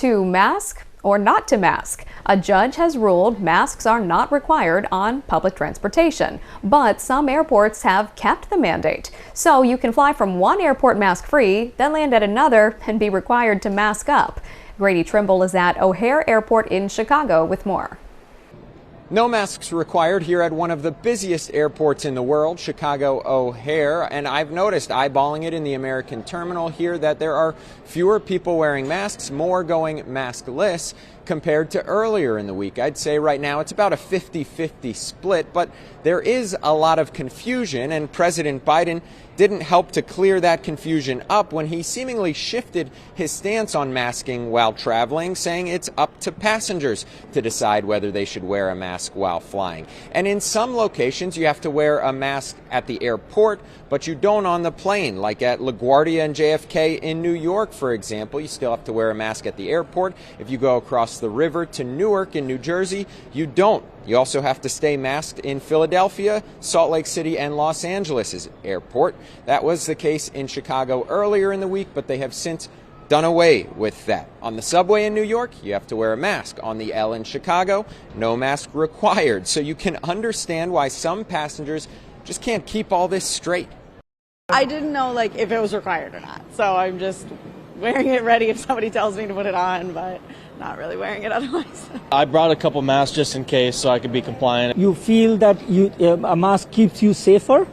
To mask or not to mask? A judge has ruled masks are not required on public transportation, but some airports have kept the mandate. So you can fly from one airport mask-free, then land at another and be required to mask up. Grady Trimble is at O'Hare Airport in Chicago with more. No masks required here at one of the busiest airports in the world, Chicago O'Hare, and I've noticed, eyeballing it in the American terminal here, that there are fewer people wearing masks, more going maskless compared to earlier in the week. I'd say right now it's about a 50-50 split, but there is a lot of confusion, and President Biden didn't help to clear that confusion up when he seemingly shifted his stance on masking while traveling, saying it's up to passengers to decide whether they should wear a mask while flying. And in some locations, you have to wear a mask at the airport, but you don't on the plane, like at LaGuardia and JFK in New York, for example. You still have to wear a mask at the airport. If you go across the river to Newark in New Jersey, you don't. You also have to stay masked in Philadelphia, Salt Lake City, and Los Angeles' airport. That was the case in Chicago earlier in the week, but they have since done away with that. On the subway in New York, you have to wear a mask. On the L in Chicago, no mask required. So you can understand why some passengers just can't keep all this straight. I didn't know if it was required or not, so I'm just wearing it ready if somebody tells me to put it on, but not really wearing it otherwise. I brought a couple masks just in case so I could be compliant. You feel that a mask keeps you safer?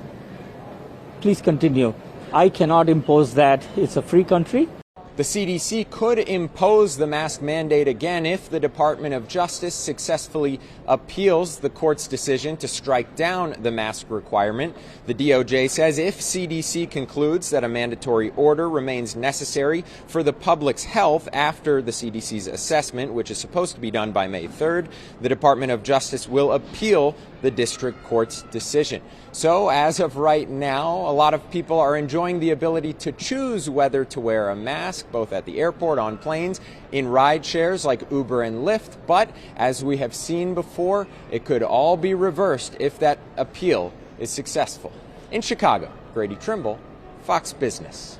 Please continue. I cannot impose that. It's a free country. The CDC could impose the mask mandate again if the Department of Justice successfully appeals the court's decision to strike down the mask requirement. The DOJ says if CDC concludes that a mandatory order remains necessary for the public's health after the CDC's assessment, which is supposed to be done by May 3rd, the Department of Justice will appeal the district court's decision. So as of right now, a lot of people are enjoying the ability to choose whether to wear a mask, both at the airport, on planes, in ride shares like Uber and Lyft. But as we have seen before, it could all be reversed if that appeal is successful. In Chicago, Grady Trimble, Fox Business.